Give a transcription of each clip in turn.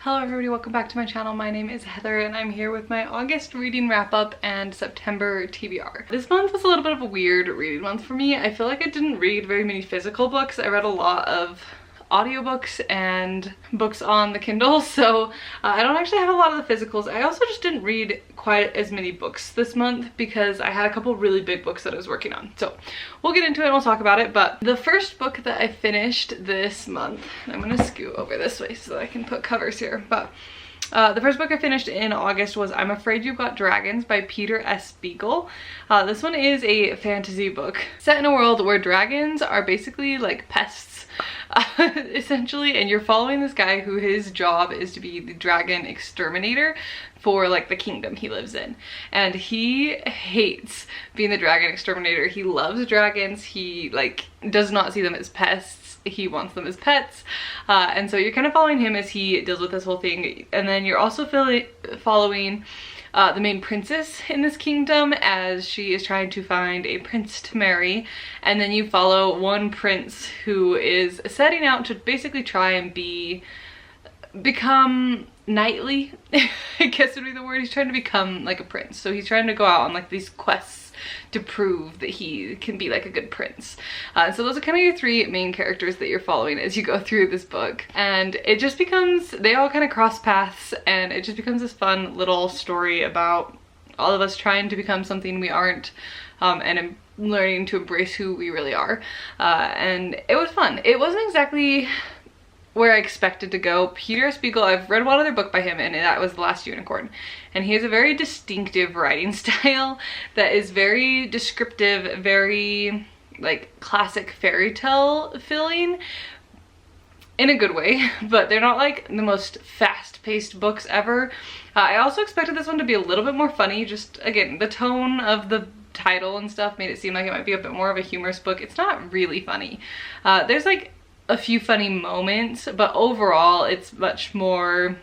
Hello everybody, welcome back to my channel. My name is Heather and I'm here with my August reading wrap up and September TBR. This month was a little bit of a weird reading month for me. I feel like I didn't read very many physical books. I read a lot of audiobooks and books on the Kindle, so I don't actually have a lot of the physicals. I also just didn't read quite as many books this month because I had a couple really big books that I was working on. So we'll get into it and we'll talk about it. But the first book that I finished this month, and I'm gonna scoot over this way so that I can put covers here, but the first book I finished in August was I'm Afraid You've Got Dragons by Peter S. Beagle. This one is a fantasy book set in a world where dragons are basically like pests, essentially, and you're following this guy who his job is to be the dragon exterminator for like the kingdom he lives in, and he hates being the dragon exterminator. He loves dragons. He like does not see them as pests. He wants them as pets, and so you're kind of following him as he deals with this whole thing. And then you're also following the main princess in this kingdom as she is trying to find a prince to marry. And then you follow one prince who is setting out to basically try and become knightly, I guess would be the word. He's trying to become like a prince. So he's trying to go out on like these quests to prove that he can be like a good prince. So those are kind of your three main characters that you're following as you go through this book. And it just becomes, they all kind of cross paths, and it just becomes this fun little story about all of us trying to become something we aren't, and learning to embrace who we really are. And it was fun. It wasn't exactly where I expected to go. Peter S. Beagle, I've read one other book by him, and that was The Last Unicorn. And he has a very distinctive writing style that is very descriptive, very like classic fairy tale feeling in a good way, but they're not like the most fast-paced books ever. I also expected this one to be a little bit more funny. Just again, the tone of the title and stuff made it seem like it might be a bit more of a humorous book. It's not really funny. There's like a few funny moments, but overall it's much more,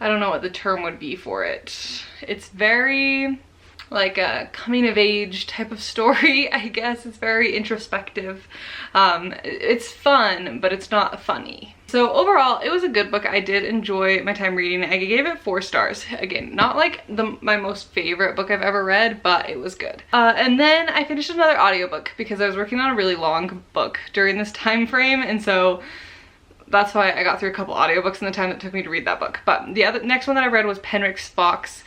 I don't know what the term would be for it. It's very like a coming of age type of story, I guess. It's very introspective. It's fun, but it's not funny. So overall, it was a good book. I did enjoy my time reading it. I gave it 4 stars. Again, not like my most favorite book I've ever read, but it was good. And then I finished another audiobook because I was working on a really long book during this time frame, and so that's why I got through a couple audiobooks in the time that took me to read that book. But the next one that I read was Penrick's Fox.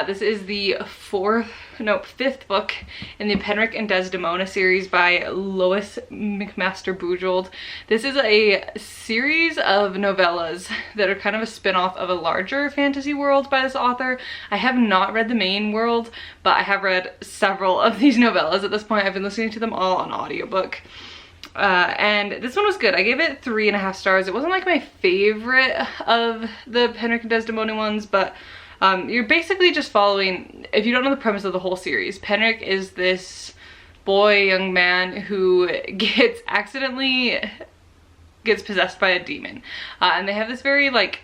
This is the 5th book in the Penrick and Desdemona series by Lois McMaster Bujold. This is a series of novellas that are kind of a spin-off of a larger fantasy world by this author. I have not read the main world, but I have read several of these novellas at this point. I've been listening to them all on audiobook. And this one was good. I gave it 3.5 stars. It wasn't like my favorite of the Penrick and Desdemona ones, but you're basically just following, if you don't know the premise of the whole series, Penrick is this young man who accidentally gets possessed by a demon. And they have this very like,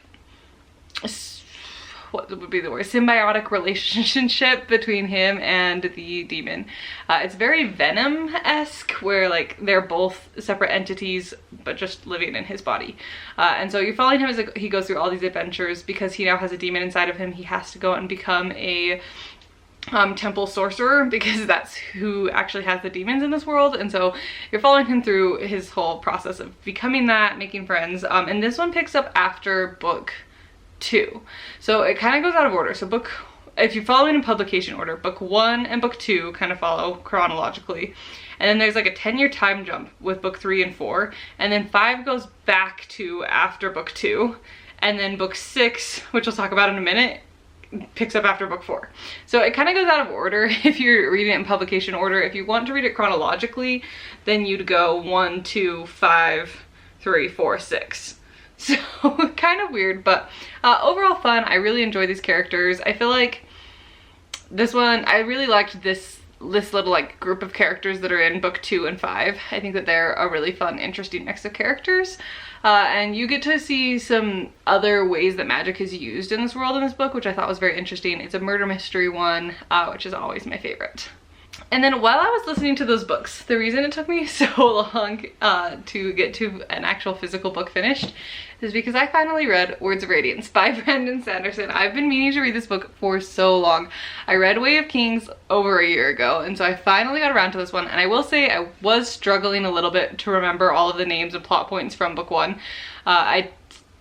what would be the word, symbiotic relationship between him and the demon. It's very Venom-esque, where like they're both separate entities but just living in his body. And so you're following him as he goes through all these adventures. Because he now has a demon inside of him, he has to go out and become a temple sorcerer, because that's who actually has the demons in this world. And so you're following him through his whole process of becoming that, making friends. And this one picks up after book 2. So it kind of goes out of order. So if you're following in publication order, book 1 and book 2 kind of follow chronologically. And then there's like a 10-year time jump with book 3 and 4. And then 5 goes back to after book 2. And then book 6, which we'll talk about in a minute, picks up after book 4. So it kind of goes out of order if you're reading it in publication order. If you want to read it chronologically, then you'd go 1, 2, 5, 3, 4, 6. So kind of weird, but overall fun. I really enjoy these characters. I feel like this one, I really liked this little like group of characters that are in book 2 and 5. I think that they're a really fun, interesting mix of characters. And you get to see some other ways that magic is used in this world in this book, which I thought was very interesting. It's a murder mystery one, which is always my favorite. And then while I was listening to those books, the reason it took me so long to get to an actual physical book finished is because I finally read Words of Radiance by Brandon Sanderson. I've been meaning to read this book for so long. I read Way of Kings over a year ago, and so I finally got around to this one. And I will say I was struggling a little bit to remember all of the names and plot points from book one. I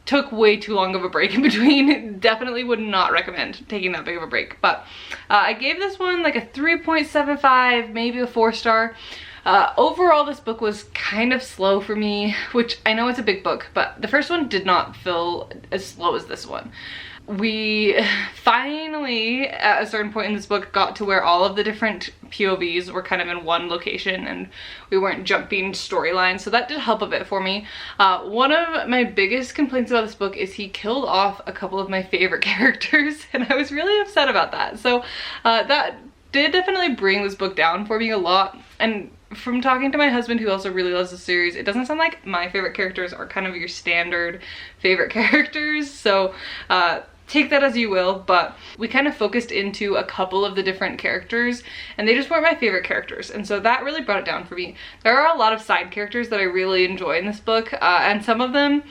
took way too long of a break in between. Definitely would not recommend taking that big of a break, but I gave this one like a 3.75, maybe a 4-star. Overall, this book was kind of slow for me, which I know it's a big book, but the first one did not feel as slow as this one. We finally, at a certain point in this book, got to where all of the different POVs were kind of in one location and we weren't jumping storylines, so that did help a bit for me. One of my biggest complaints about this book is he killed off a couple of my favorite characters, and I was really upset about that. So that did definitely bring this book down for me a lot. And from talking to my husband, who also really loves the series, it doesn't sound like my favorite characters are kind of your standard favorite characters, so take that as you will, but we kind of focused into a couple of the different characters and they just weren't my favorite characters, and so that really brought it down for me. There are a lot of side characters that I really enjoy in this book, and some of them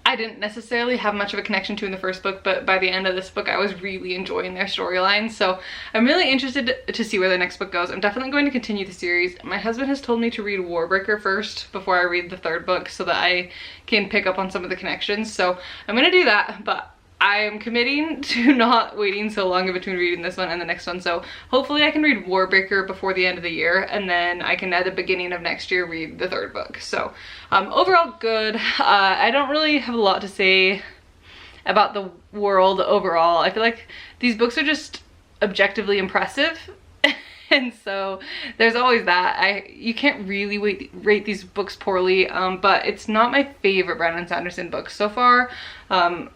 I didn't necessarily have much of a connection to in the first book, but by the end of this book I was really enjoying their storylines, so I'm really interested to see where the next book goes. I'm definitely going to continue the series. My husband has told me to read Warbreaker first before I read the third book so that I can pick up on some of the connections, so I'm gonna do that, but I am committing to not waiting so long in between reading this one and the next one, so hopefully I can read Warbreaker before the end of the year, and then I can at the beginning of next year read the third book. So overall good. I don't really have a lot to say about the world overall. I feel like these books are just objectively impressive. And so there's always that. You can't really rate these books poorly, but it's not my favorite Brandon Sanderson book so far. I'm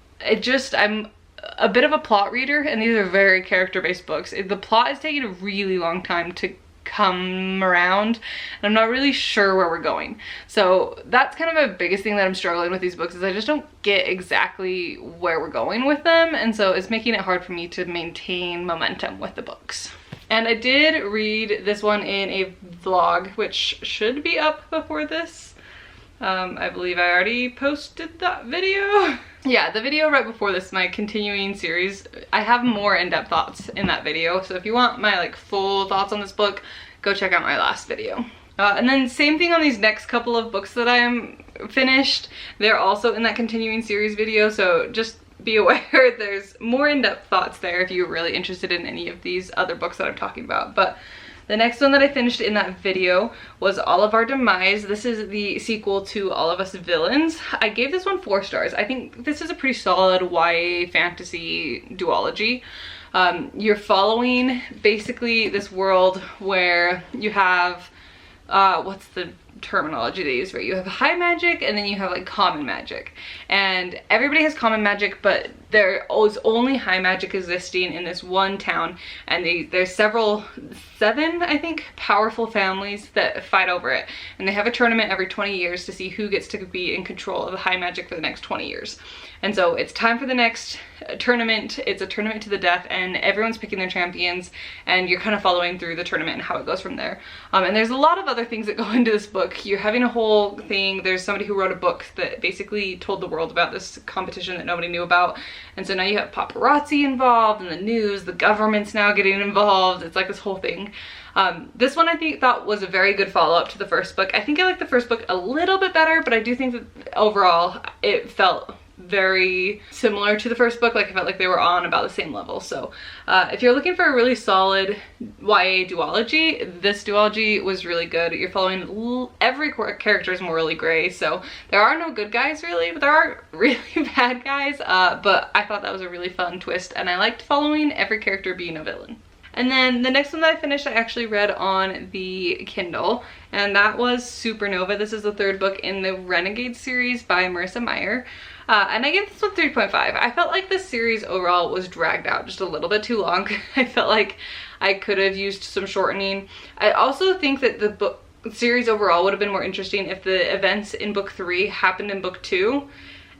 a bit of a plot reader, and these are very character-based books. The plot is taking a really long time to come around, and I'm not really sure where we're going. So that's kind of my biggest thing that I'm struggling with these books, is I just don't get exactly where we're going with them, and so it's making it hard for me to maintain momentum with the books. And I did read this one in a vlog, which should be up before this. I believe I already posted that video. Yeah, the video right before this, my continuing series, I have more in-depth thoughts in that video, so if you want my like full thoughts on this book, go check out my last video. And then same thing on these next couple of books that I'm finished. They're also in that continuing series video, so just be aware there's more in-depth thoughts there if you're really interested in any of these other books that I'm talking about. But the next one that I finished in that video was All of Our Demise. This is the sequel to All of Us Villains. I gave this one 4 stars. I think this is a pretty solid YA fantasy duology. You're following basically this world where you have, what's the terminology they use, right? You have high magic and then you have like common magic, and everybody has common magic, but there is only high magic existing in this one town, and there's 7 I think powerful families that fight over it, and they have a tournament every 20 years to see who gets to be in control of the high magic for the next 20 years. And so it's time for the next tournament. It's a tournament to the death, and everyone's picking their champions, and you're kind of following through the tournament and how it goes from there. And there's a lot of other things that go into this book. You're having a whole thing. There's somebody who wrote a book that basically told the world about this competition that nobody knew about. And so now you have paparazzi involved in the news, the government's now getting involved. It's like this whole thing. This one I thought was a very good follow-up to the first book. I think I like the first book a little bit better, but I do think that overall it felt very similar to the first book. Like I felt like they were on about the same level. So if you're looking for a really solid YA duology, this duology was really good. You're following every character is morally gray, so there are no good guys really, but there are really bad guys. But I thought that was a really fun twist, and I liked following every character being a villain. And then the next one that I finished, I actually read on the Kindle, and that was Supernova. This is the 3rd book in the Renegade series by Marissa Meyer. And I gave this one 3.5. I felt like this series overall was dragged out just a little bit too long. I felt like I could have used some shortening. I also think that the book series overall would have been more interesting if the events in book 3 happened in book 2.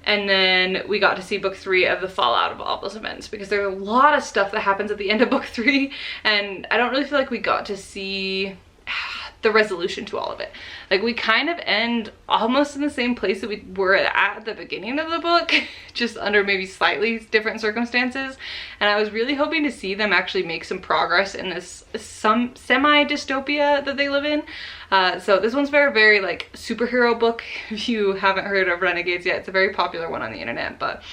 And then we got to see book 3 of the fallout of all those events, because there's a lot of stuff that happens at the end of book 3, and I don't really feel like we got to see the resolution to all of it. Like, we kind of end almost in the same place that we were at the beginning of the book, just under maybe slightly different circumstances. And I was really hoping to see them actually make some progress in this some semi-dystopia that they live in. So this one's very like superhero book. If you haven't heard of Renegades yet, it's a very popular one on the internet, but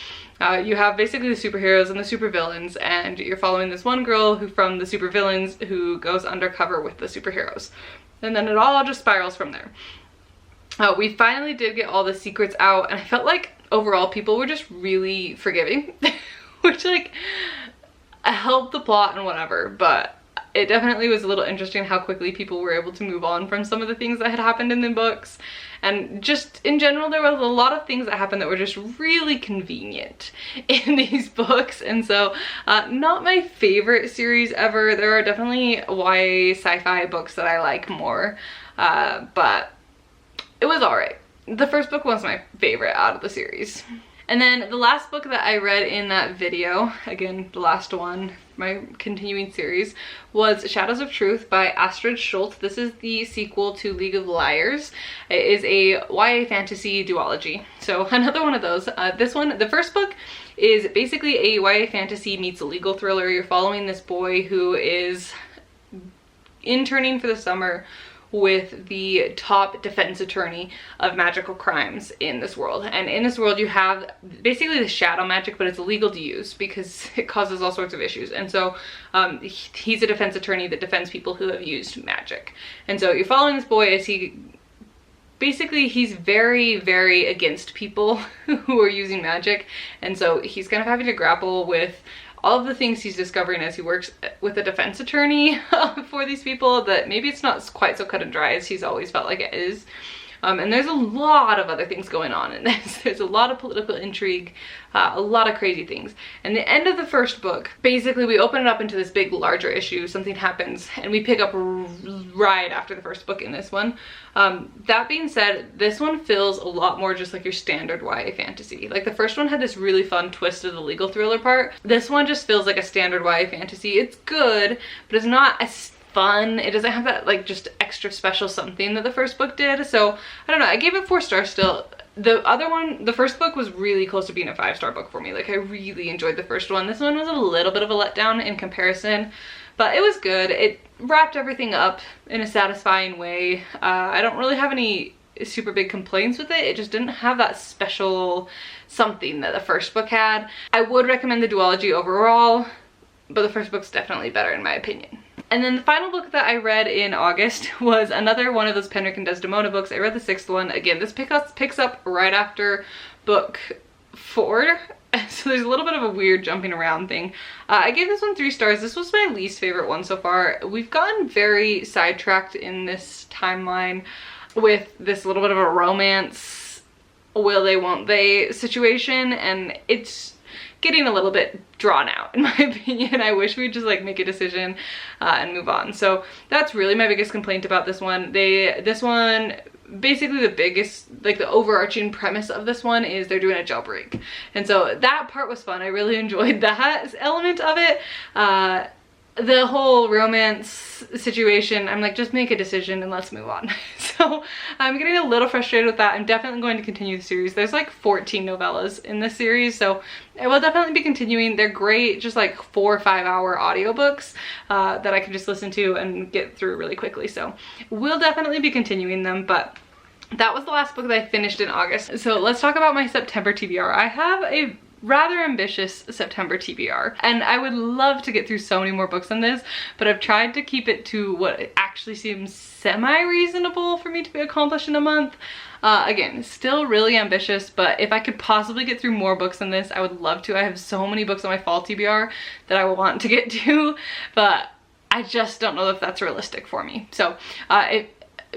you have basically the superheroes and the supervillains, and you're following this one girl who from the supervillains who goes undercover with the superheroes. And then it all just spirals from there. We finally did get all the secrets out, and I felt like overall people were just really forgiving, which like helped the plot and whatever, but it definitely was a little interesting how quickly people were able to move on from some of the things that had happened in the books. And just in general, there was a lot of things that happened that were just really convenient in these books. And so not my favorite series ever. There are definitely YA sci-fi books that I like more, but it was all right. The first book was my favorite out of the series. And then the last book that I read in that video, again, the last one, my continuing series, was Shadows of Truth by Astrid Schultz. This is the sequel to League of Liars. It is a YA fantasy duology. So another one of those. This one, the first book, is basically a YA fantasy meets a legal thriller. You're following this boy who is interning for the summer with the top defense attorney of magical crimes in this world. And in this world you have basically the shadow magic, but it's illegal to use because it causes all sorts of issues. And so he's a defense attorney that defends people who have used magic. And so you're following this boy as he basically, he's very against people who are using magic. And so he's kind of having to grapple with all of the things he's discovering as he works with a defense attorney for these people, that maybe it's not quite so cut and dry as he's always felt like it is. And there's a lot of other things going on in this. There's a lot of political intrigue, a lot of crazy things. And the end of the first book, basically we open it up into this big larger issue, something happens, and we pick up right after the first book in this one. That being said, this one feels a lot more just like your standard YA fantasy. Like the first one had this really fun twist of the legal thriller part. This one just feels like a standard YA fantasy. It's good, but it's not as fun. It doesn't have that like just extra special something that the first book did. So I don't know, I gave it 4 stars still. The other one, the first book, was really close to being a 5-star book for me. Like I really enjoyed the first one. This one was a little bit of a letdown in comparison, but it was good. It wrapped everything up in a satisfying way. I don't really have any super big complaints with it. It just didn't have that special something that the first book had. I would recommend the duology overall, but the first book's definitely better in my opinion. And then the final book that I read in August was another one of those Penrick and Desdemona books. I read the 6th one. Again, this picks up right after book 4. So there's a little bit of a weird jumping around thing. I gave this one 3 stars. This was my least favorite one so far. We've gotten very sidetracked in this timeline with this little bit of a romance, will they, won't they situation, and it's getting a little bit drawn out in my opinion. I wish we'd just like make a decision and move on. So that's really my biggest complaint about this one. This one, basically the biggest, like the overarching premise of this one is they're doing a jailbreak. And so that part was fun. I really enjoyed that element of it. The whole romance situation, I'm like, just make a decision and let's move on. So I'm getting a little frustrated with that. I'm definitely going to continue the series. There's like 14 novellas in this series, so I will definitely be continuing. They're great, just like 4 or 5 hour audiobooks that I can just listen to and get through really quickly. So we'll definitely be continuing them, but that was the last book that I finished in August. So let's talk about my September TBR. I have a rather ambitious September TBR, and I would love to get through so many more books than this, but I've tried to keep it to what actually seems semi-reasonable for me to be accomplished in a month. Again, still really ambitious, but if I could possibly get through more books than this, I would love to. I have so many books on my fall TBR that I want to get to, but I just don't know if that's realistic for me. So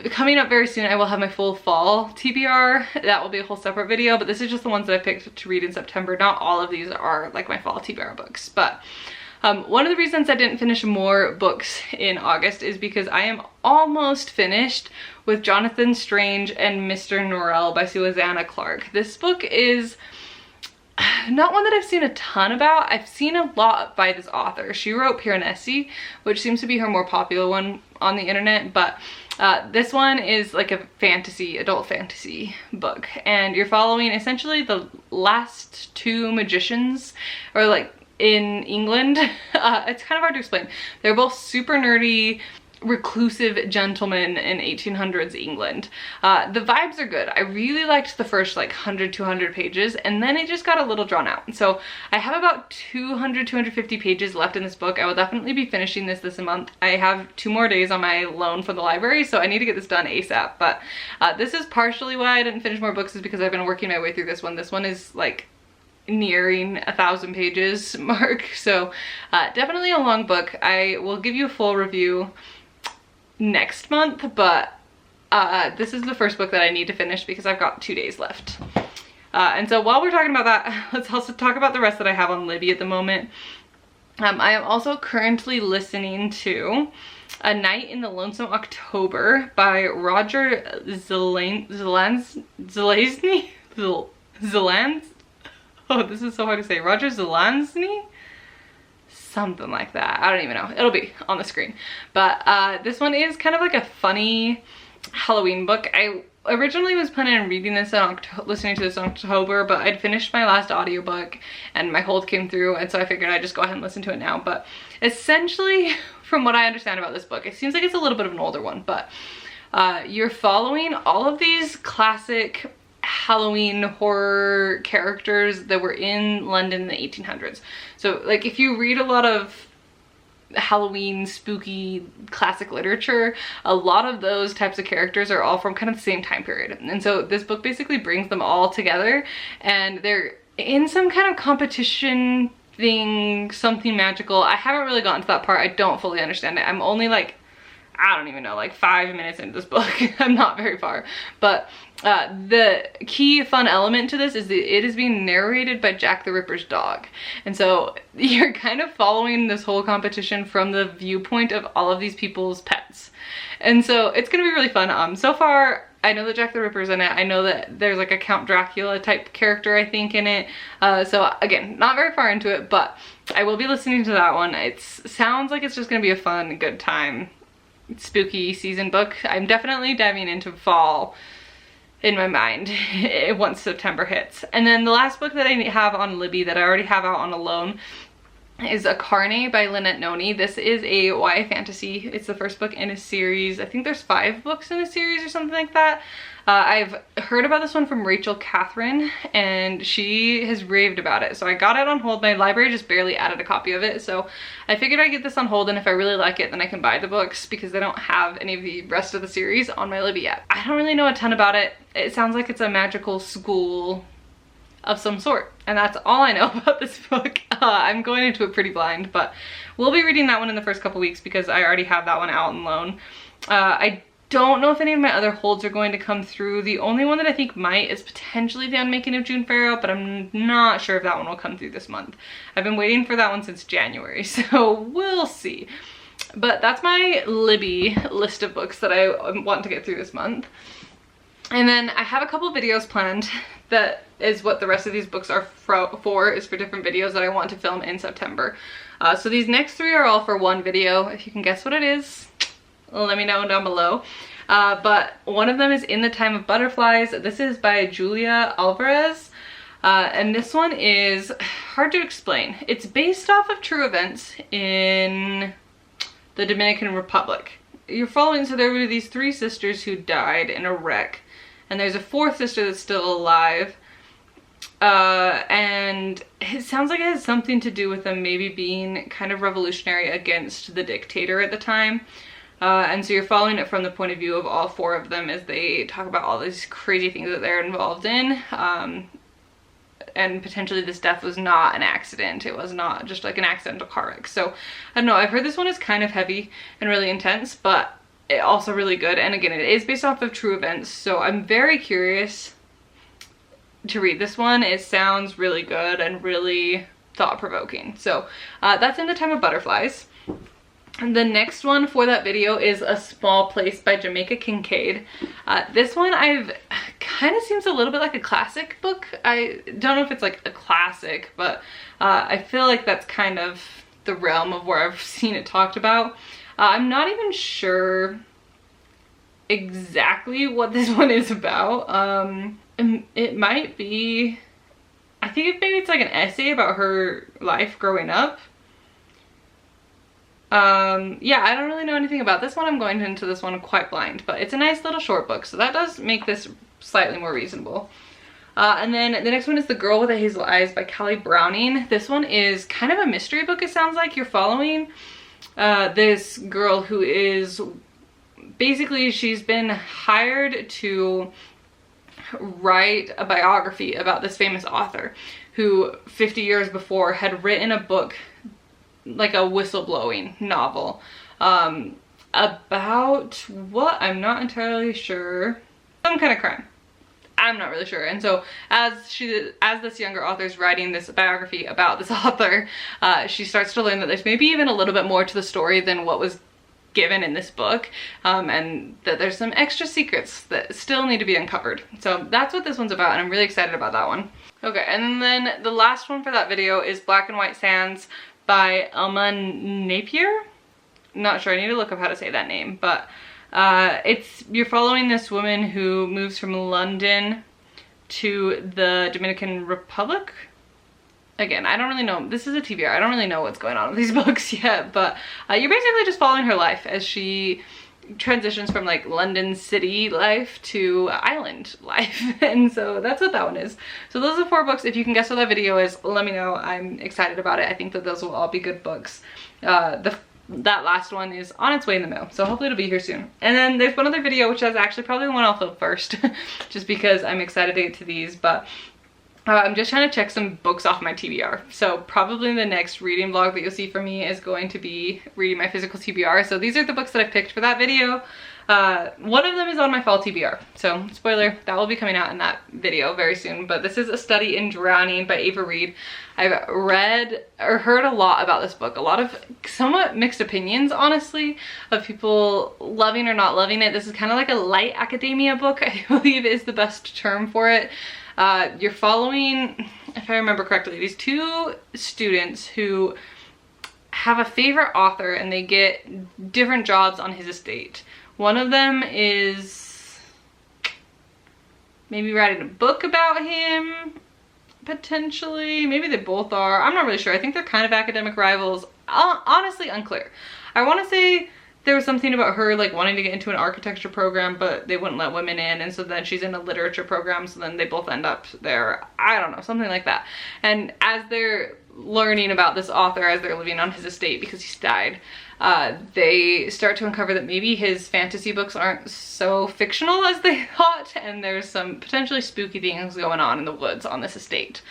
coming up very soon, I will have my full fall TBR. That will be a whole separate video, but this is just the ones that I picked to read in September. Not all of these are like my fall TBR books, but one of the reasons I didn't finish more books in August is because I am almost finished with Jonathan Strange and Mr. Norrell by Susanna Clarke. This book is not one that I've seen a ton about. I've seen a lot by this author. She wrote Piranesi, which seems to be her more popular one on the internet, but this one is like a fantasy, adult fantasy book, and you're following essentially the last two magicians, or like in England. It's kind of hard to explain. They're both super nerdy, reclusive gentlemen in 1800s England. The vibes are good. I really liked the first like 100-200 pages, and then it just got a little drawn out. So I have about 200-250 pages left in this book. I will definitely be finishing this month. I have 2 more days on my loan from the library, so I need to get this done ASAP. But this is partially why I didn't finish more books, is because I've been working my way through this one. This one is like nearing 1,000 pages mark, so definitely a long book. I will give you a full review next month, but this is the first book that I need to finish because I've got 2 days left. And so while we're talking about that, let's also talk about the rest that I have on Libby at the moment. I am also currently listening to A Night in the Lonesome October by Roger Zelazny? Oh, this is so hard to say. Roger Zelazny? Something like that. I don't even know. It'll be on the screen. But this one is kind of like a funny Halloween book. I originally was planning on reading this in listening to this in October, but I'd finished my last audiobook and my hold came through, and so I figured I'd just go ahead and listen to it now. But essentially, from what I understand about this book, it seems like it's a little bit of an older one, but you're following all of these classic Halloween horror characters that were in London in the 1800s. So like if you read a lot of Halloween spooky classic literature, a lot of those types of characters are all from kind of the same time period. And so this book basically brings them all together, and they're in some kind of competition thing, something magical. I haven't really gotten to that part. I don't fully understand it. I'm only like, I don't even know, like 5 minutes into this book. I'm not very far. But the key fun element to this is that it is being narrated by Jack the Ripper's dog. And so you're kind of following this whole competition from the viewpoint of all of these people's pets. And so it's gonna be really fun. So far, I know that Jack the Ripper's in it. I know that there's like a Count Dracula type character, I think, in it. So again, not very far into it, but I will be listening to that one. It sounds like it's just gonna be a fun, good time, spooky season book. I'm definitely diving into fall in my mind once September hits. And then the last book that I have on Libby that I already have out on a loan is Akarne by Lynette Noni. This is a YA fantasy. It's the first book in a series. I think there's 5 books in a series or something like that. I've heard about this one from Rachel Catherine, and she has raved about it. So I got it on hold. My library just barely added a copy of it. So I figured I'd get this on hold, and if I really like it, then I can buy the books, because they don't have any of the rest of the series on my Libby yet. I don't really know a ton about it. It sounds like it's a magical school of some sort, and that's all I know about this book. I'm going into it pretty blind, but we'll be reading that one in the first couple weeks because I already have that one out on loan. I don't know if any of my other holds are going to come through. The only one that I think might is potentially The Unmaking of June Farrow, but I'm not sure if that one will come through this month. I've been waiting for that one since January, so we'll see. But that's my Libby list of books that I want to get through this month. And then I have a couple videos planned. That is what the rest of these books are for, is for different videos that I want to film in September. So these next 3 are all for one video. If you can guess what it is, let me know down below. But one of them is In the Time of Butterflies. This is by Julia Alvarez. And this one is hard to explain. It's based off of true events in the Dominican Republic. You're following, so there were these 3 sisters who died in a wreck, and there's a 4th sister that's still alive. And it sounds like it has something to do with them maybe being kind of revolutionary against the dictator at the time. And so you're following it from the point of view of all 4 of them as they talk about all these crazy things that they're involved in. And potentially this death was not an accident. It was not just like an accidental car wreck. So I don't know, I've heard this one is kind of heavy and really intense, but it also really good. And again, it is based off of true events, so I'm very curious to read this one. It sounds really good and really thought-provoking. So that's In the Time of Butterflies. And the next one for that video is A Small Place by Jamaica Kincaid. This one kind of seems a little bit like a classic book. I don't know if it's like a classic, but I feel like that's kind of the realm of where I've seen it talked about. I'm not even sure exactly what this one is about. It might be, I think maybe it's like an essay about her life growing up. Yeah, I don't really know anything about this one. I'm going into this one quite blind, but it's a nice little short book, so that does make this slightly more reasonable. And then the next one is The Girl with the Hazel Eyes by Callie Browning. This one is kind of a mystery book, it sounds like. You're following this girl who is basically, she's been hired to write a biography about this famous author who 50 years before had written a book, like a whistleblowing novel, about what? I'm not entirely sure. Some kind of crime. I'm not really sure. And so as this younger author is writing this biography about this author, she starts to learn that there's maybe even a little bit more to the story than what was given in this book, and that there's some extra secrets that still need to be uncovered. So that's what this one's about, and I'm really excited about that one. Okay, and then the last one for that video is Black and White Sands by Elma Napier. Not sure, I need to look up how to say that name, but you're following this woman who moves from London to the Dominican Republic. Again, I don't really know. This is a TBR. I don't really know what's going on with these books yet, but you're basically just following her life as she transitions from like London city life to island life. And so that's what that one is. So those are 4 books. If you can guess what that video is, let me know. I'm excited about it. I think that those will all be good books. That last one is on its way in the mail, so hopefully it'll be here soon. And then there's one other video, which is actually probably the one I'll film first, just because I'm excited to get to these, but I'm just trying to check some books off my TBR. So probably the next reading vlog that you'll see from me is going to be reading my physical TBR. So these are the books that I picked for that video. One of them is on my fall TBR. So spoiler, that will be coming out in that video very soon. But this is A Study in Drowning by Ava Reid. I've read or heard a lot about this book. A lot of somewhat mixed opinions, honestly, of people loving or not loving it. This is kind of like a light academia book, I believe is the best term for it. You're following, if I remember correctly, these 2 students who have a favorite author and they get different jobs on his estate. One of them is maybe writing a book about him, potentially. Maybe they both are. I'm not really sure. I think they're kind of academic rivals. Honestly, unclear. I want to say there was something about her like wanting to get into an architecture program, but they wouldn't let women in, and so then she's in a literature program, so then they both end up there. I don't know, something like that. And as they're learning about this author, as they're living on his estate because he's died, they start to uncover that maybe his fantasy books aren't so fictional as they thought, and there's some potentially spooky things going on in the woods on this estate.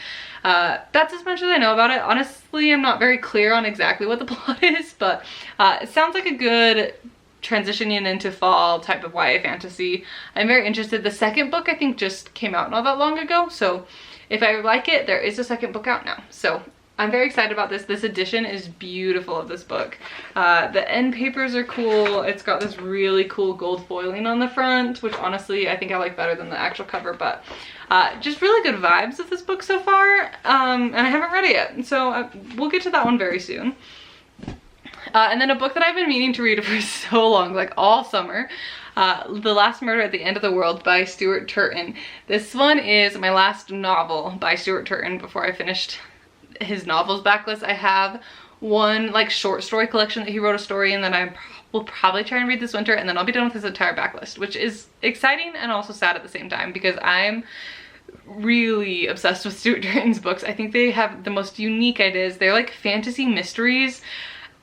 That's as much as I know about it. Honestly, I'm not very clear on exactly what the plot is, but it sounds like a good transitioning into fall type of YA fantasy. I'm very interested. The second book I think just came out not that long ago, so if I like it, there is a second book out now. So I'm very excited about this. This edition is beautiful of this book. The end papers are cool. It's got this really cool gold foiling on the front, which honestly I think I like better than the actual cover, but just really good vibes of this book so far. And I haven't read it yet, so we'll get to that one very soon. And then a book that I've been meaning to read for so long, like all summer, The Last Murder at the End of the World by Stuart Turton. This one is my last novel by Stuart Turton before I finished his novels backlist. I have one like short story collection that he wrote a story in that I will probably try and read this winter, and then I'll be done with his entire backlist, which is exciting and also sad at the same time because I'm really obsessed with Stuart Turton's books. I think they have the most unique ideas. They're like fantasy mysteries,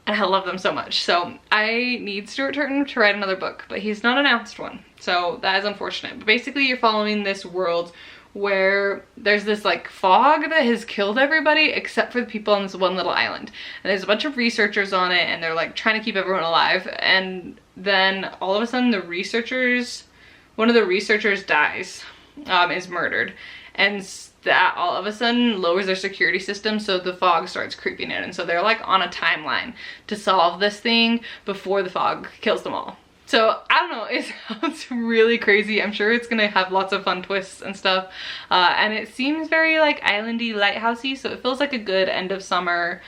and I love them so much. So I need Stuart Turton to write another book, but he's not announced one, so that is unfortunate. But basically you're following this world where there's this like fog that has killed everybody except for the people on this one little island, and there's a bunch of researchers on it, and they're like trying to keep everyone alive. And then all of a sudden one of the researchers dies, is murdered, and that all of a sudden lowers their security system, so the fog starts creeping in, and so they're like on a timeline to solve this thing before the fog kills them all. So I don't know, it sounds really crazy. I'm sure it's gonna have lots of fun twists and stuff, and it seems very like islandy, lighthousey, so it feels like a good end of summer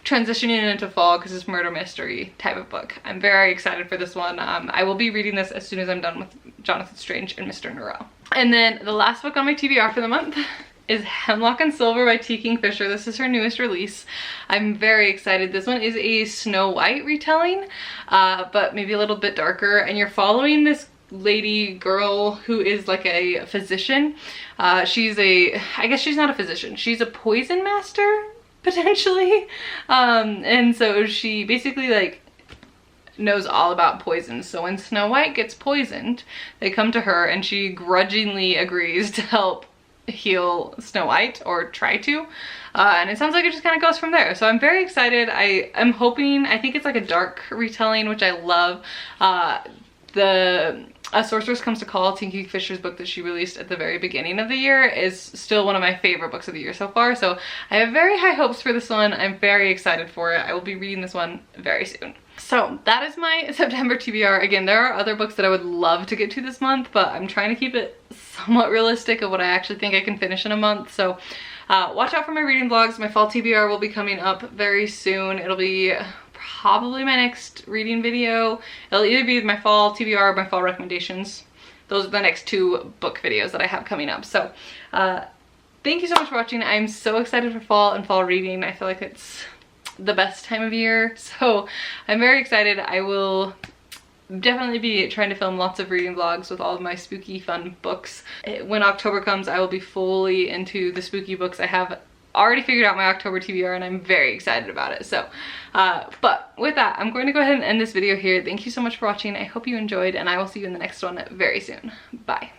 transitioning into fall because it's murder mystery type of book. I'm very excited for this one. I will be reading this as soon as I'm done with Jonathan Strange and Mr. Moreau. And then the last book on my TBR for the month is Hemlock and Silver by T. Kingfisher. This is her newest release. I'm very excited. This one is a Snow White retelling, but maybe a little bit darker, and you're following this lady girl who is like a physician. I guess she's not a physician, she's a poison master, potentially. And so she basically like knows all about poison. So when Snow White gets poisoned, they come to her and she grudgingly agrees to help heal Snow White, or try to, and it sounds like it just kind of goes from there. So I'm very excited. I'm hoping, I think it's like a dark retelling, which I love. A Sorceress Comes to Call, T. Kingfisher's book that she released at the very beginning of the year, is still one of my favorite books of the year so far. So I have very high hopes for this one. I'm very excited for it. I will be reading this one very soon. So that is my September TBR. Again, there are other books that I would love to get to this month, but I'm trying to keep it somewhat realistic of what I actually think I can finish in a month. So watch out for my reading vlogs. My fall TBR will be coming up very soon. It'll be probably my next reading video. It'll either be my fall TBR or my fall recommendations. Those are the next 2 book videos that I have coming up. So thank you so much for watching. I'm so excited for fall and fall reading. I feel like it's the best time of year, so I'm very excited. I will definitely be trying to film lots of reading vlogs with all of my spooky fun books. When October comes, I will be fully into the spooky books. I have already figured out my October TBR and I'm very excited about it. So but with that, I'm going to go ahead and end this video here. Thank you so much for watching. I hope you enjoyed, and I will see you in the next one very soon. Bye.